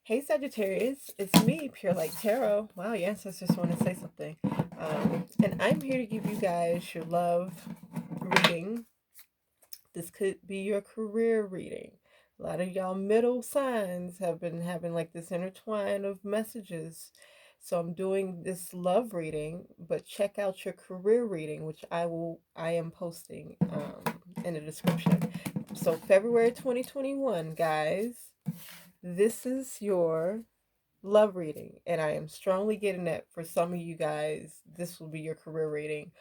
Hey Sagittarius, it's me, PureLightTarot. Wow, your ancestors want to say something. And I'm here to give you guys your love reading. This could be your career reading. A lot of y'all middle signs have been having like this intertwine of messages. So I'm doing this love reading, but check out your career reading, which I am posting in the description. So February 2021, guys, this is your love reading, and I am strongly getting that for some of you guys this will be your career reading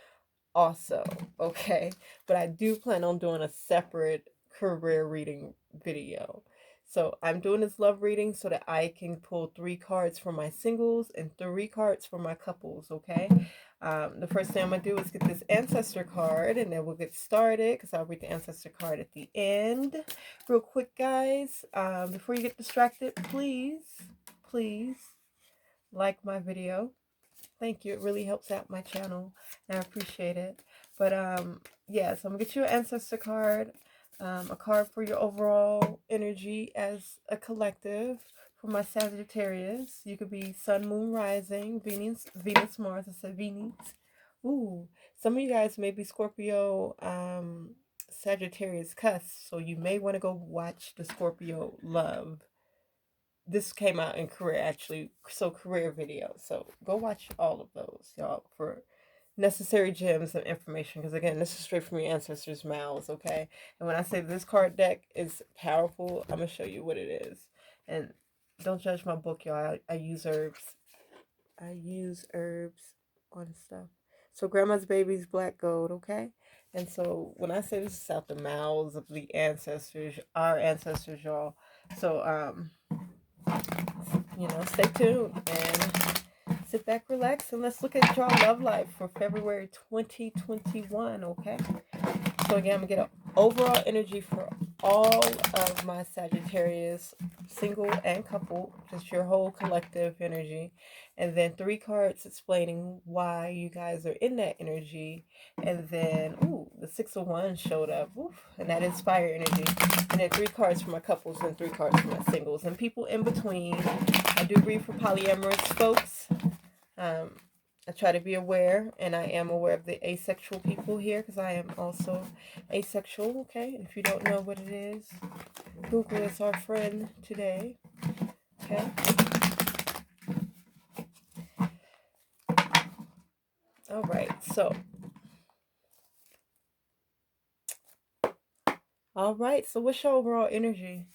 also, okay? But I do plan on doing a separate career reading video. So I'm doing this love reading so that I can pull 3 cards for my singles and 3 cards for my couples, okay? The first thing I'm going to do is get this ancestor card, and then we'll get started because I'll read the ancestor card at the end. Real quick, guys, before you get distracted, please like my video. Thank you. It really helps out my channel, and I appreciate it. But yeah, so I'm gonna get you an ancestor card, a card for your overall energy as a collective. For my Sagittarius, you could be Sun, Moon, Rising, Venus, Mars. I said Venus. Ooh, some of you guys may be Scorpio, Sagittarius cusp, so you may want to go watch the Scorpio love. This came out in career, actually, so career video. So go watch all of those, y'all, for necessary gems of information, because again, this is straight from your ancestors' mouths, okay? And when I say this card deck is powerful, I'm gonna show you what it is. And don't judge my book, y'all. I use herbs. I use herbs on stuff. So grandma's baby's black gold, okay? And so when I say this is out the mouths of the ancestors, our ancestors, y'all. So stay tuned and sit back, relax, and let's look at your love life for February 2021, okay? So again, I'm going to get an overall energy for all of my Sagittarius, single and couple, just your whole collective energy. And then 3 cards explaining why you guys are in that energy. And then, ooh, the 6 of Wands showed up. Oof, and that is fire energy. And then 3 cards for my couples and 3 cards for my singles. And people in between. I do read for polyamorous folks. I try to be aware, and I am aware of the asexual people here because I am also asexual, okay? If you don't know what it is, Google is our friend today, okay? All right, so. All right, so what's your overall energy?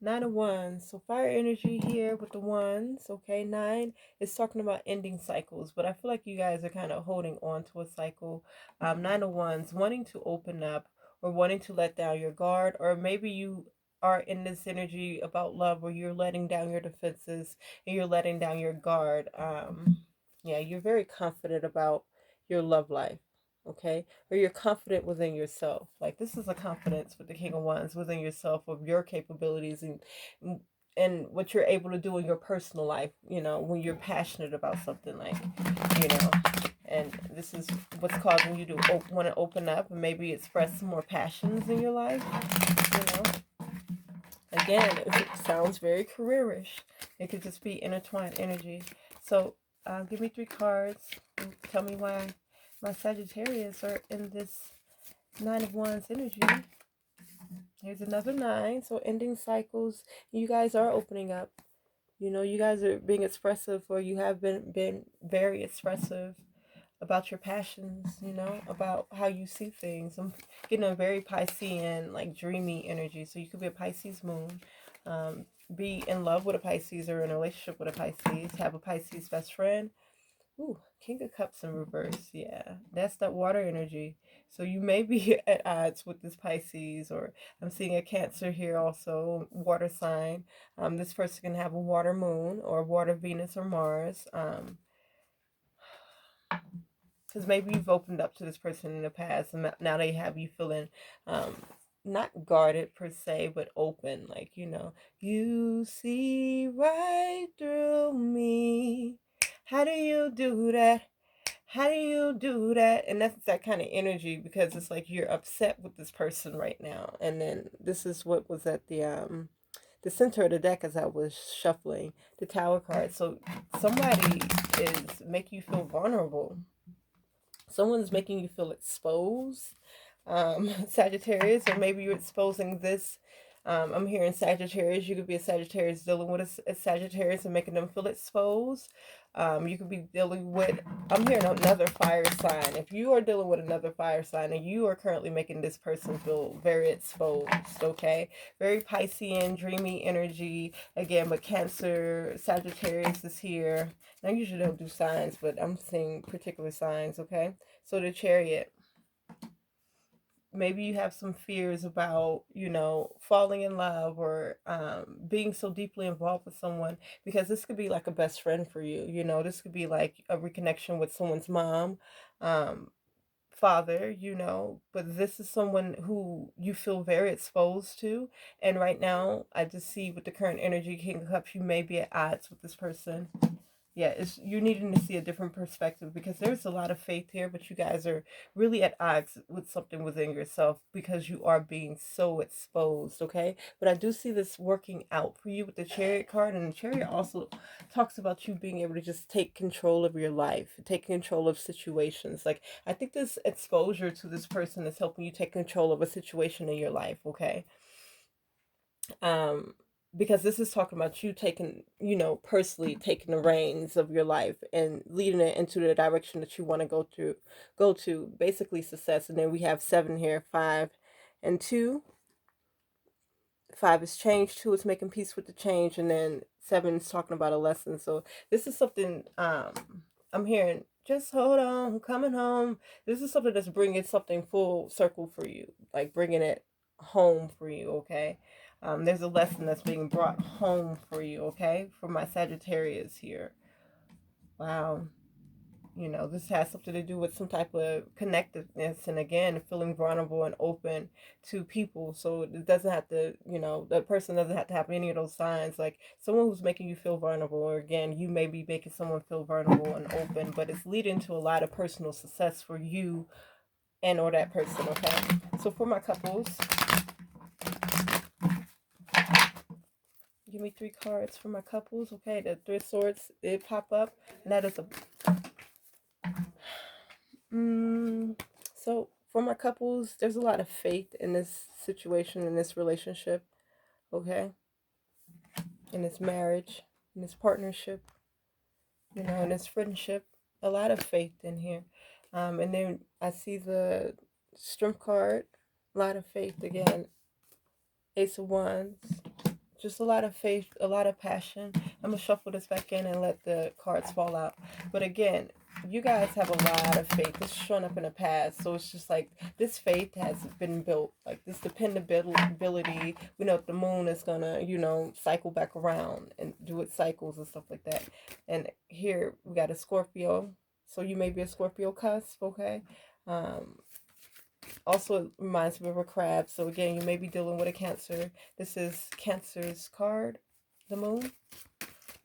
9 of Wands. So fire energy here with the Wands, okay? 9 is talking about ending cycles, but I feel like you guys are kind of holding on to a cycle. 9 of Wands, wanting to open up or wanting to let down your guard, or maybe you are in this energy about love where you're letting down your defenses and you're letting down your guard. Yeah, you're very confident about your love life, okay? Or you're confident within yourself. Like, this is a confidence with the King of Wands within yourself of your capabilities and what you're able to do in your personal life, when you're passionate about something, like, and this is what's causing you to want to open up and maybe express some more passions in your life, Again, it sounds very careerish. It could just be intertwined energy. So give me 3 cards and tell me why my Sagittarius are in this 9 of Wands energy. Here's another 9. So ending cycles. You guys are opening up. You guys are being expressive, or you have been very expressive about your passions, about how you see things. I'm getting a very Piscean, like dreamy energy. So you could be a Pisces moon, be in love with a Pisces or in a relationship with a Pisces, have a Pisces best friend. Ooh, King of Cups in reverse. Yeah, that's that water energy. So you may be at odds with this Pisces, or I'm seeing a Cancer here also, water sign. This person can have a water moon or water Venus or Mars. Because maybe you've opened up to this person in the past, and now they have you feeling not guarded per se, but open. Like, you see right through me. How do you do that? How do you do that? And that's that kind of energy, because it's like you're upset with this person right now. And then this is what was at the the center of the deck as I was shuffling the Tower card. So somebody is making you feel vulnerable. Someone's making you feel exposed, Sagittarius, or maybe you're exposing this. I'm hearing Sagittarius. You could be a Sagittarius dealing with a Sagittarius and making them feel exposed. You could be dealing with, I'm hearing another fire sign. If you are dealing with another fire sign and you are currently making this person feel very exposed, okay? Very Piscean, dreamy energy. Again, but Cancer, Sagittarius is here. I usually don't do signs, but I'm seeing particular signs, okay? So the Chariot. Maybe you have some fears about, falling in love or being so deeply involved with someone, because this could be like a best friend for you. This could be like a reconnection with someone's mom, um, father, but this is someone who you feel very exposed to. And right now, I just see with the current energy, King of Cups, you may be at odds with this person. Yeah, it's you're needing to see a different perspective, because there's a lot of faith here, but you guys are really at odds with something within yourself because you are being so exposed, okay? But I do see this working out for you with the Chariot card, and the Chariot also talks about you being able to just take control of your life, take control of situations. Like, I think this exposure to this person is helping you take control of a situation in your life, okay? um because this is talking about you taking, personally taking the reins of your life and leading it into the direction that you want to go to, basically success. And then we have 7 here, 5 and 2. 5 is change, 2 is making peace with the change, and then 7 is talking about a lesson. So this is something, I'm hearing, just hold on, I'm coming home. This is something that's bringing something full circle for you, like bringing it home for you, okay? There's a lesson that's being brought home for you, okay? For my Sagittarius here. Wow. This has something to do with some type of connectedness, and again, feeling vulnerable and open to people. So it doesn't have to, the person doesn't have to have any of those signs. Like someone who's making you feel vulnerable, or again, you may be making someone feel vulnerable and open, but it's leading to a lot of personal success for you and or that person, okay? So for my couples, give me 3 cards for my couples, okay? The 3 of Swords, it pop up, and that is a so for my couples, there's a lot of faith in this situation, in this relationship, okay? In this marriage, in this partnership, in this friendship. A lot of faith in here. And then I see the Strength card, a lot of faith again. Ace of Wands, just a lot of faith, a lot of passion. I'm going to shuffle this back in and let the cards fall out. But again, you guys have a lot of faith. This is showing up in the past. So it's just like this faith has been built. Like this dependability. We know the moon is going to, cycle back around and do its cycles and stuff like that. And here we got a Scorpio. So you may be a Scorpio cusp, okay? Also, it reminds me of a crab. So again, you may be dealing with a Cancer. This is Cancer's card, the moon.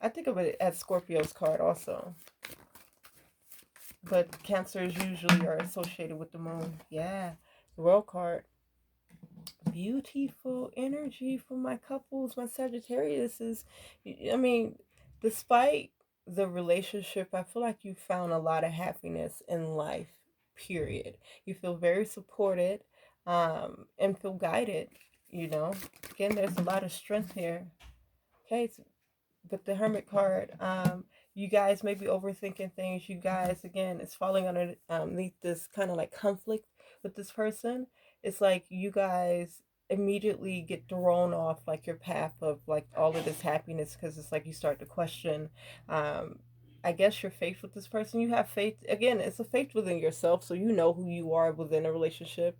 I think of it as Scorpio's card also. But Cancers usually are associated with the moon. Yeah, the World card. Beautiful energy for my couples, my Sagittarius is, despite the relationship, I feel like you found a lot of happiness in life, period. You feel very supported, and feel guided, Again, there's a lot of strength here. Okay, but the Hermit card, you guys may be overthinking things. You guys, again, it's falling underneath this kind of like conflict with this person. It's like you guys immediately get thrown off like your path of like all of this happiness, because it's like you start to question, I guess, your faith with this person. You have faith, again, it's a faith within yourself, so you know who you are within a relationship,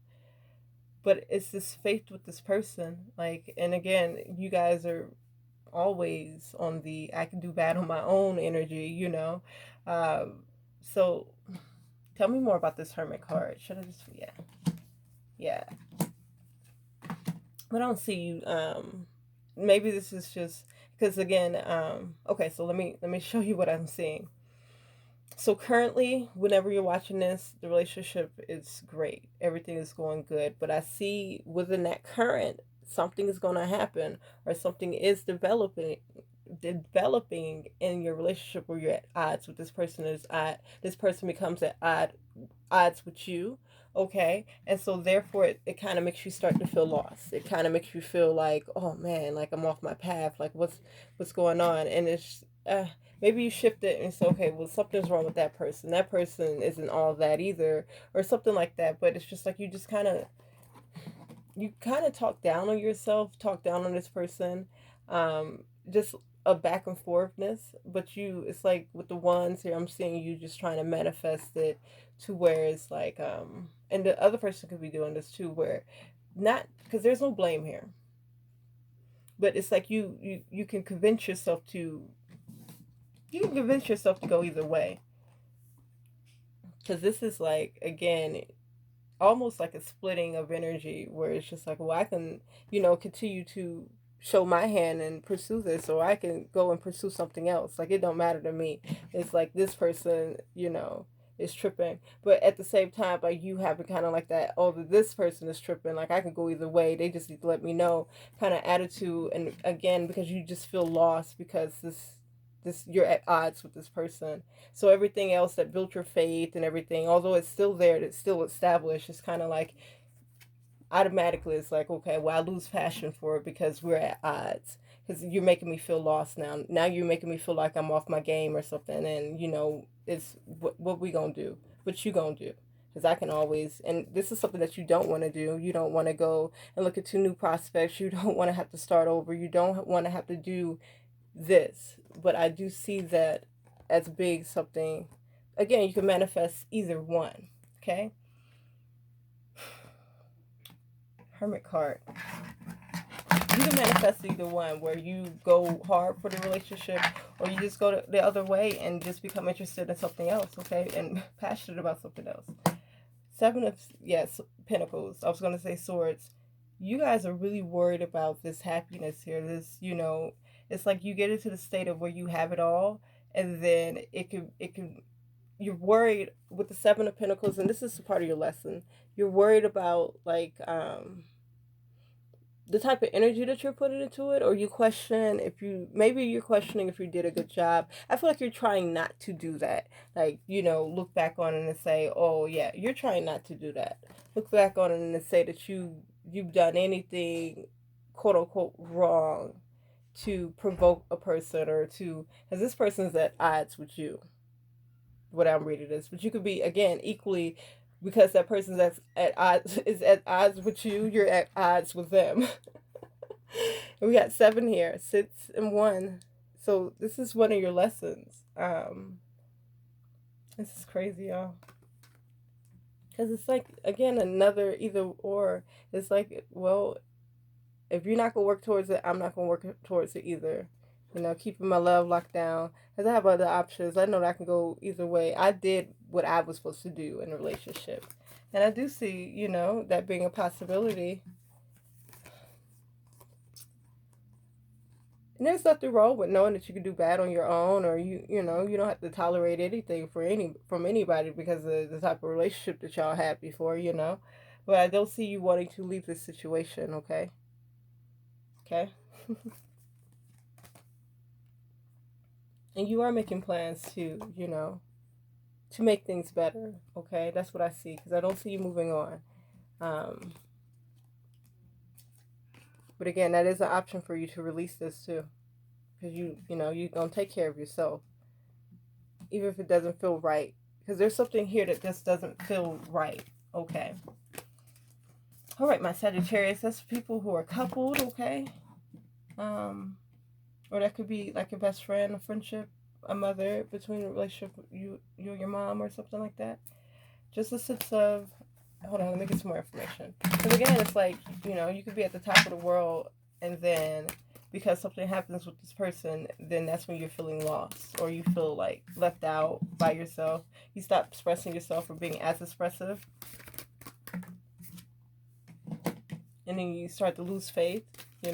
but it's this faith with this person, like, and again, you guys are always on the I can do bad on my own energy. So tell me more about this Hermit card. Should I just, yeah. But I don't see you. Maybe this is just because again. Okay, so let me show you what I'm seeing. So currently, whenever you're watching this, the relationship is great. Everything is going good. But I see within that current something is going to happen, or something is developing in your relationship where you're at odds with this person. This person becomes at odds with you. Okay, and so therefore it kind of makes you start to feel lost. It kind of makes you feel like, oh man, like I'm off my path, like what's going on. And it's maybe you shift it and say, okay, well, something's wrong with that person. That person isn't all that either, or something like that. But it's just like you kind of talk down on yourself, talk down on this person, just a back and forthness. But it's like with the ones here, I'm seeing you just trying to manifest it to where it's like, and the other person could be doing this too, where not because there's no blame here, but it's like you can convince yourself to go either way, because this is like, again, almost like a splitting of energy where it's just like, well, I can, continue to show my hand and pursue this, or I can go and pursue something else. Like, it don't matter to me. It's like this person, is tripping. But at the same time, like, you have kind of like that, oh, this person is tripping. Like, I can go either way. They just need to let me know kind of attitude. And again, because you just feel lost because you're at odds with this person. So everything else that built your faith and everything, although it's still there, it's still established, it's kind of like automatically it's like, okay, well, I lose passion for it because we're at odds. Because you're making me feel lost now. Now you're making me feel like I'm off my game or something. And, it's what we gonna do? What you gonna do? Because I can always, and this is something that you don't want to do. You don't want to go and look at two new prospects. You don't want to have to start over. You don't want to have to do this. But I do see that as big something. Again, you can manifest either one. Okay. Hermit card. You can manifest either one, where you go hard for the relationship, or you just go the other way and just become interested in something else. Okay, and passionate about something else. Seven of Pentacles. I was going to say Swords. You guys are really worried about this happiness here. This, it's like you get into the state of where you have it all, and then it can. You're worried with the Seven of Pentacles, and this is part of your lesson. You're worried about like the type of energy that you're putting into it, or you're questioning if you did a good job. I feel like you're trying not to do that. Like, look back on it and say, oh yeah, you're trying not to do that. Look back on it and say that you've done anything quote unquote wrong to provoke a person, or to, because this person's at odds with you. What I'm reading this, but you could be, again, equally, because that person's at odds with you, you're at odds with them. We got 7 here, 6 and 1. So this is one of your lessons. This is crazy, y'all. Because it's like, again, another either or. It's like, well, if you're not going to work towards it, I'm not going to work towards it either. Keeping my love locked down. Because I have other options. I know that I can go either way. I did what I was supposed to do in a relationship. And I do see, that being a possibility. And there's nothing wrong with knowing that you can do bad on your own, or you don't have to tolerate anything from anybody because of the type of relationship that y'all had before, But I don't see you wanting to leave this situation, okay? Okay? And you are making plans to, to make things better, okay? That's what I see, because I don't see you moving on. But again, that is an option for you to release this too. Because you're going to take care of yourself. Even if it doesn't feel right. Because there's something here that just doesn't feel right, okay? All right, my Sagittarius, that's people who are coupled, okay? Or that could be like a best friend, a friendship, a mother, between a relationship, you and your mom, or something like that. Just a sense of, hold on, let me get some more information. Because again, it's like, you could be at the top of the world, and then because something happens with this person, then that's when you're feeling lost, or you feel like left out by yourself. You stop expressing yourself or being as expressive. And then you start to lose faith, It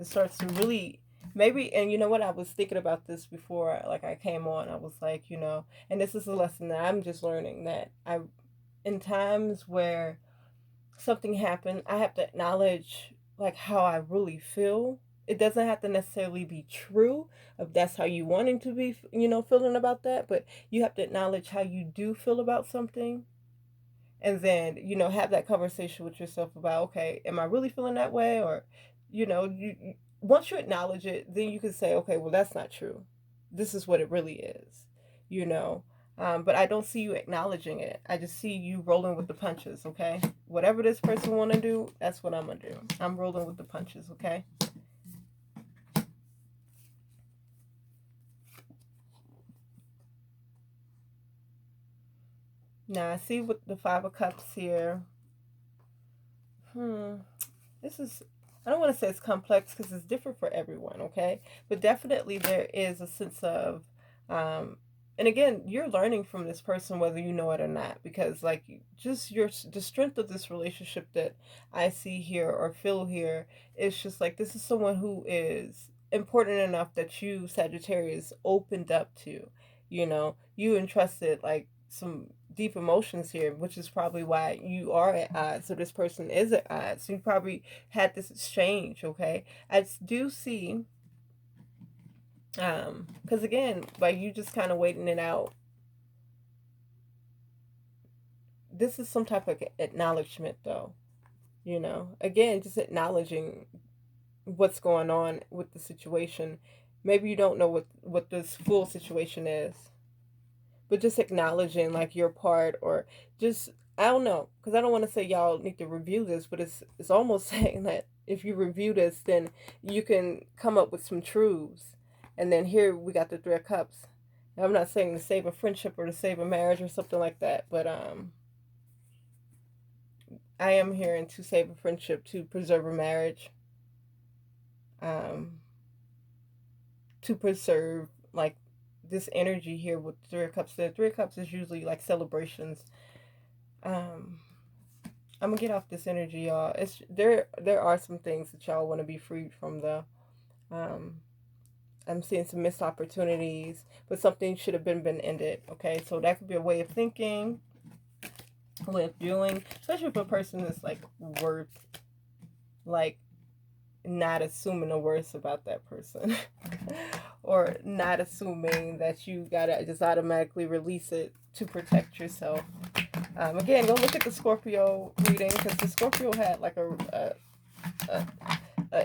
starts to really, maybe, and you know what, I was thinking about this before, like, I came on, I was like, and this is a lesson that I'm just learning, that in times where something happened, I have to acknowledge like how I really feel. It doesn't have to necessarily be true if that's how you wanting to be, feeling about that, but you have to acknowledge how you do feel about something, and then, have that conversation with yourself about, okay, am I really feeling that way? Or, once you acknowledge it, then you can say, okay, well, that's not true. This is what it really is, you know. But I don't see you acknowledging it. I just see you rolling with the punches, okay? Whatever this person want to do, that's what I'm going to do. I'm rolling with the punches, okay? Now, I see with the Five of Cups here. This is, I don't want to say it's complex because it's different for everyone, okay? But definitely there is a sense of, um, and again, you're learning from this person whether you know it or not, because like just the strength of this relationship that I see here or feel here is just like this is someone who is important enough that you, Sagittarius, opened up to, you entrusted like some deep emotions here, which is probably why you are at odds. So this person is at odds. So you probably had this exchange, okay? I do see, because again, by you just kind of waiting it out, this is some type of acknowledgement, though. Again, just acknowledging what's going on with the situation. Maybe you don't know what this full situation is, but just acknowledging like your part, or just, I don't know, because I don't want to say y'all need to review this, but it's almost saying that if you review this, then you can come up with some truths. And then here we got the Three of Cups. Now, I'm not saying to save a friendship or to save a marriage or something like that, but I am hearing to save a friendship, to preserve a marriage, um, to preserve like this energy here with Three of Cups. The Three of Cups is usually like celebrations. um I'm gonna get off this energy, y'all. It's there are some things that y'all want to be freed from, though. um I'm seeing some missed opportunities, but something should have been ended, okay? So that could be a way of thinking, a way of doing, especially if a person is like worth, like, not assuming the worst about that person, or not assuming that you gotta just automatically release it to protect yourself. Again, go look at the Scorpio reading, because the Scorpio had like a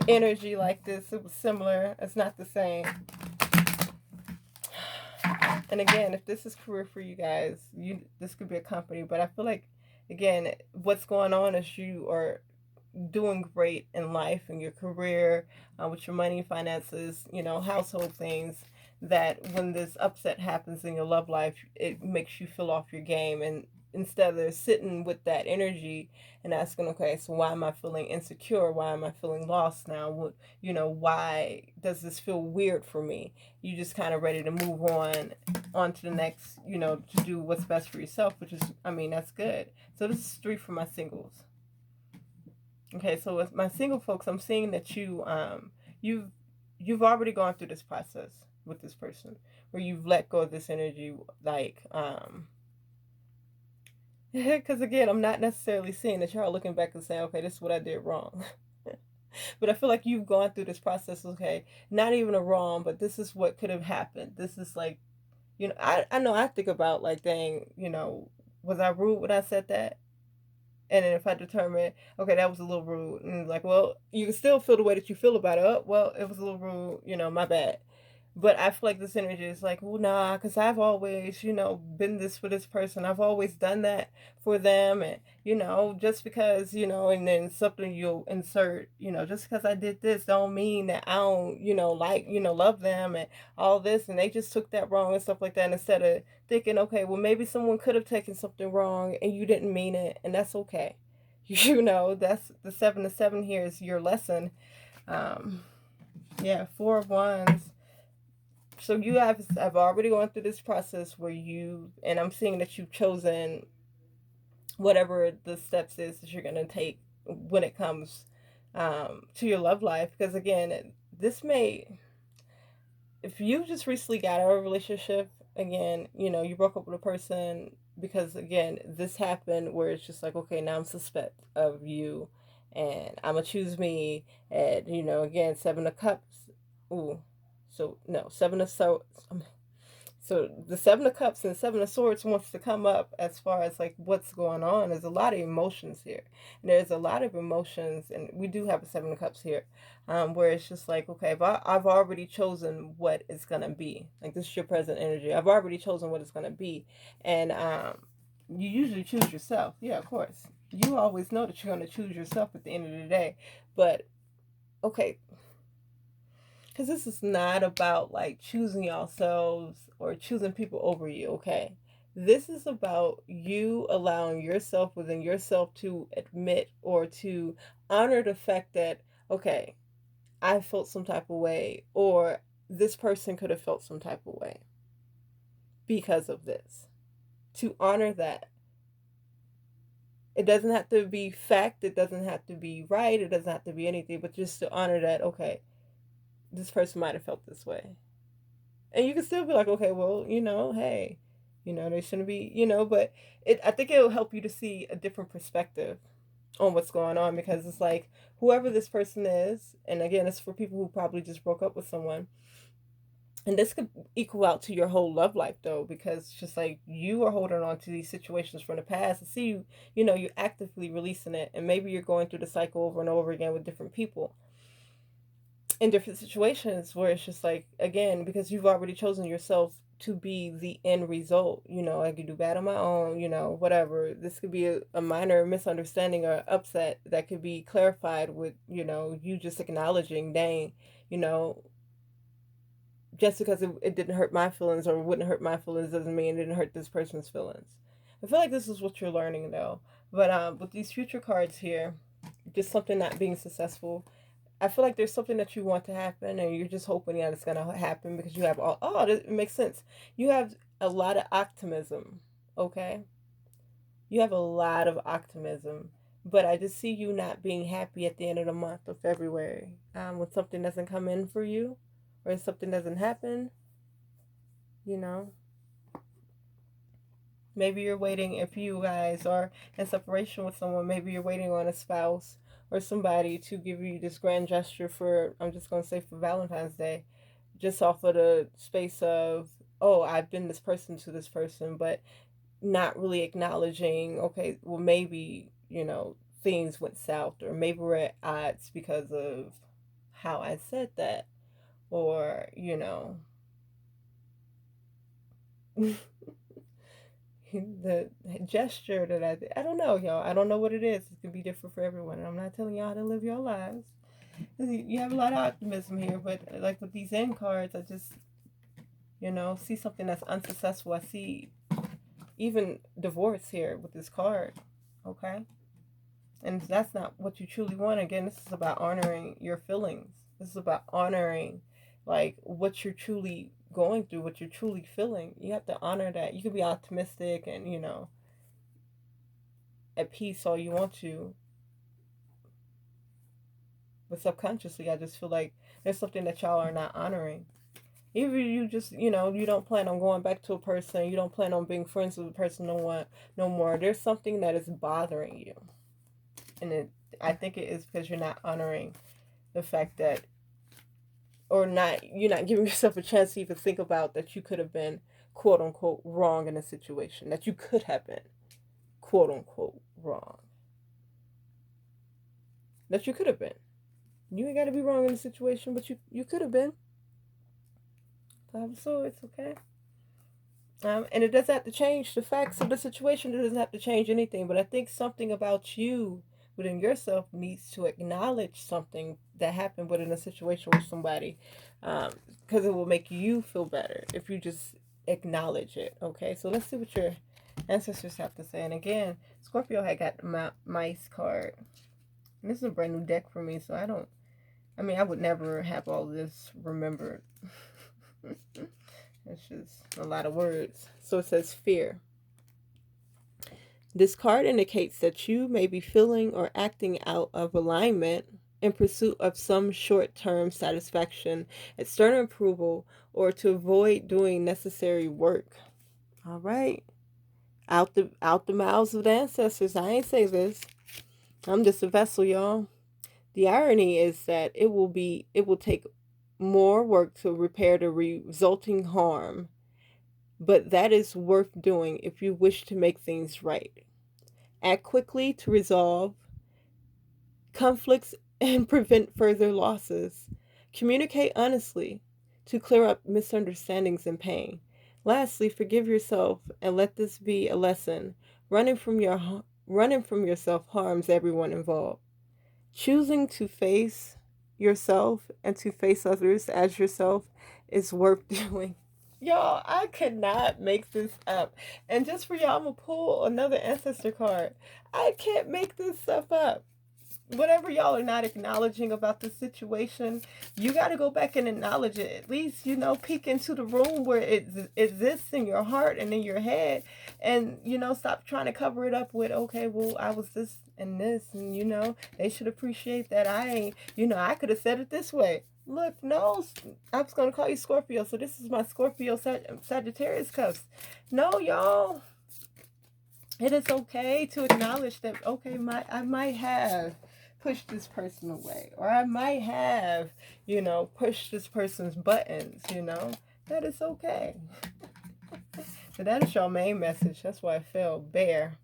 energy like this. It was similar. It's not the same. And again, if this is career for you guys, this could be a company. But I feel like, again, what's going on is you are doing great in life and your career, with your money, finances, household things, that when this upset happens in your love life, it makes you feel off your game. And instead of sitting with that energy and asking, okay, so why am I feeling insecure? Why am I feeling lost now? Why does this feel weird for me? You just kind of ready to move on to the next, to do what's best for yourself, which is, I mean, that's good. So this is 3 for my singles. Okay, so with my single folks, I'm seeing that you've already gone through this process with this person, where you've let go of this energy, like, because again, I'm not necessarily seeing that you're looking back and saying, okay, this is what I did wrong. But I feel like you've gone through this process, okay, not even a wrong, but this is what could have happened. This is like, I know, I think about like, dang, was I rude when I said that? And then if I determine, okay, that was a little rude, and like, well, you can still feel the way that you feel about it. Oh, well, it was a little rude, my bad. But I feel like this energy is like, well, nah, because I've always, been this for this person. I've always done that for them. And, just because, and then something you'll insert, just because I did this don't mean that I don't, like, love them and all this. And they just took that wrong and stuff like that. And instead of thinking, okay, well, maybe someone could have taken something wrong and you didn't mean it. And that's okay. That's the 7 to 7 here is your lesson. Yeah, 4 of Wands. So you have already gone through this process where and I'm seeing that you've chosen whatever the steps is that you're going to take when it comes, to your love life. Because again, if you just recently got out of a relationship, again, you broke up with a person because, again, this happened where it's just like, okay, now I'm suspect of you, And I'm going to choose me at, you know, again, 7 of Cups. Ooh. So, no, 7 of so the 7 of Cups and 7 of Swords wants to come up as far as like what's going on. There's a lot of emotions here. And there's a lot of emotions, and we do have a 7 of Cups here, where it's just like, okay, if I've already chosen what it's gonna be. Like this is your present energy. I've already chosen what it's gonna be, and you usually choose yourself. Yeah, of course. You always know that you're gonna choose yourself at the end of the day. But okay, because this is not about like choosing yourselves or choosing people over you, okay? This is about you allowing yourself within yourself to admit or to honor the fact that, okay, I felt some type of way, or this person could have felt some type of way because of this. To honor that. It doesn't have to be fact, it doesn't have to be right, it doesn't have to be anything, but just to honor that, okay, this person might have felt this way. And you can still be like, okay, well, you know, hey, you know, they shouldn't be, you know, but I think it'll help you to see a different perspective on what's going on, because it's like whoever this person is, and again, it's for people who probably just broke up with someone. And this could equal out to your whole love life though, because it's just like you are holding on to these situations from the past and see you know, you're actively releasing it, and maybe you're going through the cycle over and over again with different people in different situations where it's just like, again, because you've already chosen yourself to be the end result. You know, I could do bad on my own, you know, whatever. This could be a minor misunderstanding or upset that could be clarified with, you know, you just acknowledging, dang, you know, just because it didn't hurt my feelings or wouldn't hurt my feelings doesn't mean it didn't hurt this person's feelings. I feel like this is what you're learning though. But with these future cards here, just something not being successful, I feel like there's something that you want to happen, and you're just hoping that it's gonna happen because you have all. Oh, it makes sense. You have a lot of optimism. Okay, you have a lot of optimism, but I just see you not being happy at the end of the month of February, when something doesn't come in for you, or something doesn't happen. You know, maybe you're waiting. If you guys are in separation with someone, maybe you're waiting on a spouse or somebody to give you this grand gesture for, I'm just going to say, for Valentine's Day, just off of the space of, oh, I've been this person to this person, but not really acknowledging, okay, well, maybe, you know, things went south, or maybe we're at odds because of how I said that, or, you know, the gesture that I did. I don't know, y'all. I don't know what it is. It could be different for everyone. And I'm not telling y'all how to live your lives. You have a lot of optimism here, but like with these end cards, I just, you know, see something that's unsuccessful. I see even divorce here with this card. Okay? And that's not what you truly want. Again, this is about honoring your feelings. This is about honoring like what you're truly going through, what you're truly feeling. You have to honor that. You can be optimistic and, you know, at peace all you want to, but subconsciously I just feel like there's something that y'all are not honoring. Even you just, you know, you don't plan on going back to a person, you don't plan on being friends with a person no more. There's something that is bothering you, and I think it is because you're not honoring the fact that, or not, you're not giving yourself a chance to even think about that you could have been quote unquote wrong in a situation, that you could have been quote unquote wrong, that you could have been. You ain't got to be wrong in the situation, but you could have been. Five of Swords, okay? And it doesn't have to change the facts of the situation. It doesn't have to change anything. But I think something about you within yourself needs to acknowledge something that happened within a situation with somebody, because it will make you feel better if you just acknowledge it, okay? So let's see what your ancestors have to say. And again, Scorpio had got the mice card. And this is a brand new deck for me, so I would never have all this remembered. It's just a lot of words. So it says fear. This card indicates that you may be feeling or acting out of alignment in pursuit of some short-term satisfaction, external approval, or to avoid doing necessary work. All right. Out the mouths of the ancestors. I ain't say this. I'm just a vessel, y'all. The irony is that it will take more work to repair the resulting harm, but that is worth doing if you wish to make things right. Act quickly to resolve conflicts and prevent further losses. Communicate honestly to clear up misunderstandings and pain. Lastly, forgive yourself and let this be a lesson. Running from yourself harms everyone involved. Choosing to face yourself and to face others as yourself is worth doing. Y'all, I cannot make this up. And just for y'all, I'm going to pull another ancestor card. I can't make this stuff up. Whatever y'all are not acknowledging about the situation, you got to go back and acknowledge it. At least, peek into the room where it exists in your heart and in your head. And, stop trying to cover it up with, okay, well, I was this and this. And, they should appreciate that I ain't, I could have said it this way. Look, no, I was going to call you Scorpio. So this is my Scorpio Sagittarius cups. No, y'all. It is okay to acknowledge that, okay, I might have pushed this person away, or I might have, pushed this person's buttons, that is okay. So that is your main message. That's why I feel Bear.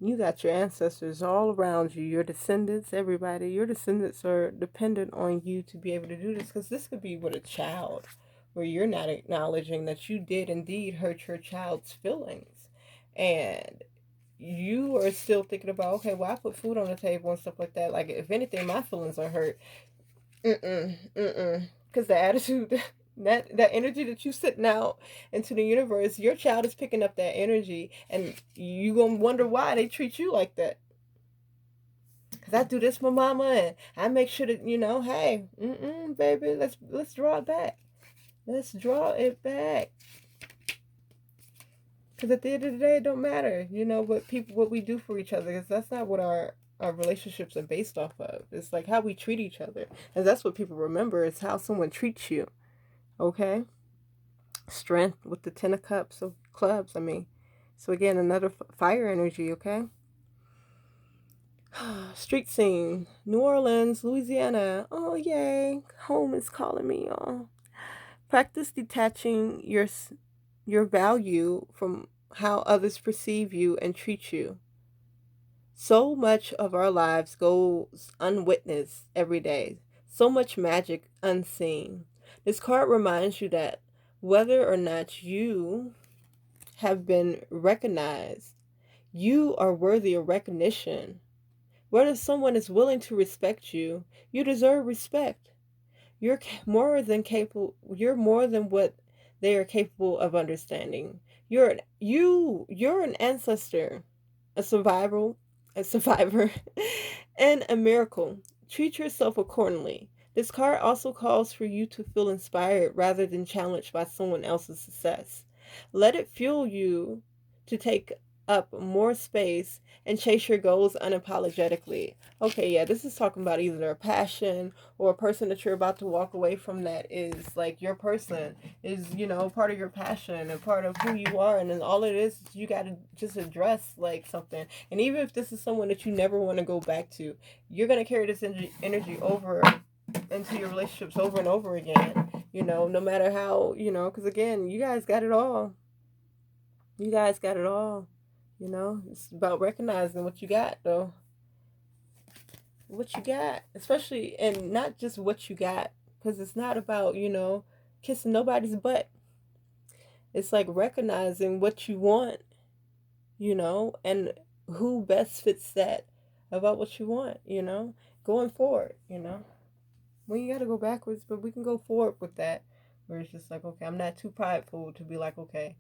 You got your ancestors all around you, your descendants, everybody. Your descendants are dependent on you to be able to do this, because this could be with a child where you're not acknowledging that you did indeed hurt your child's feelings. And you are still thinking about, okay, well, I put food on the table and stuff like that. Like, if anything, my feelings are hurt. Because the attitude, that energy that you sitting out into the universe, your child is picking up that energy, and you gonna wonder why they treat you like that. Because I do this for mama, and I make sure that, hey, baby, let's draw it back. Let's draw it back. Because at the end of the day, it don't matter, what we do for each other, because that's not what our relationships are based off of. It's like how we treat each other. And that's what people remember, is how someone treats you. Okay? Strength with the 10 of cups of clubs, So again, another fire energy, okay? Street scene. New Orleans, Louisiana. Oh, yay. Home is calling me, y'all. Practice detaching your value from how others perceive you and treat you. So much of our lives goes unwitnessed every day. So much magic unseen. This card reminds you that whether or not you have been recognized, you are worthy of recognition. Whether someone is willing to respect you, you deserve respect. You're more than capable. You're more than what they are capable of understanding. You're an ancestor, a survivor, and a miracle. Treat yourself accordingly. This card also calls for you to feel inspired rather than challenged by someone else's success. Let it fuel you to take up more space and chase your goals unapologetically. Okay, yeah, this is talking about either a passion or a person that you're about to walk away from that is like your person, is, part of your passion and part of who you are. And then all it is you got to just address like something. And even if this is someone that you never want to go back to, you're going to carry this energy over into your relationships over and over again, no matter how, because again, you guys got it all. You guys got it all. It's about recognizing what you got, though. What you got. Especially, and not just what you got. Because it's not about, kissing nobody's butt. It's like recognizing what you want, and who best fits that about what you want, going forward, We got to go backwards, but we can go forward with that. Where it's just like, okay, I'm not too prideful to be like, okay,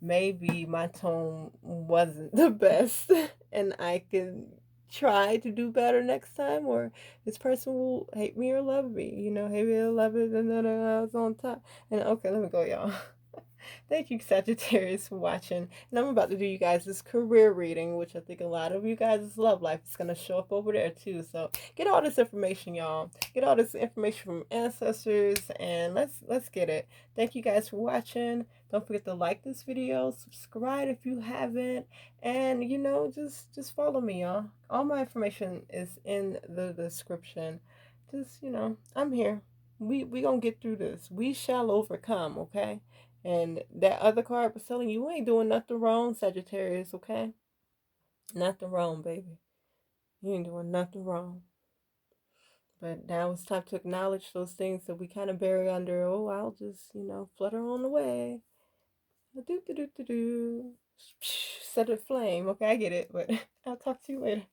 maybe my tone wasn't the best and I can try to do better next time, or this person will hate me or love me, hate me or love it, and then I was on top. And okay, let me go, y'all. Thank you, Sagittarius, for watching. And I'm about to do you guys this career reading, which I think a lot of you guys' love life is going to show up over there too. So get all this information, y'all. Get all this information from ancestors, and let's get it. Thank you guys for watching. Don't forget to like this video, subscribe if you haven't, and just follow me, y'all. All my information is in the description. Just I'm here. We gonna get through this. We shall overcome, okay? And that other card was telling you ain't doing nothing wrong, Sagittarius, okay? Nothing wrong, baby. You ain't doing nothing wrong. But now it's time to acknowledge those things that we kind of bury under, oh, I'll just, flutter on the way. Do do do do do. Set a flame. Okay, I get it, but I'll talk to you later.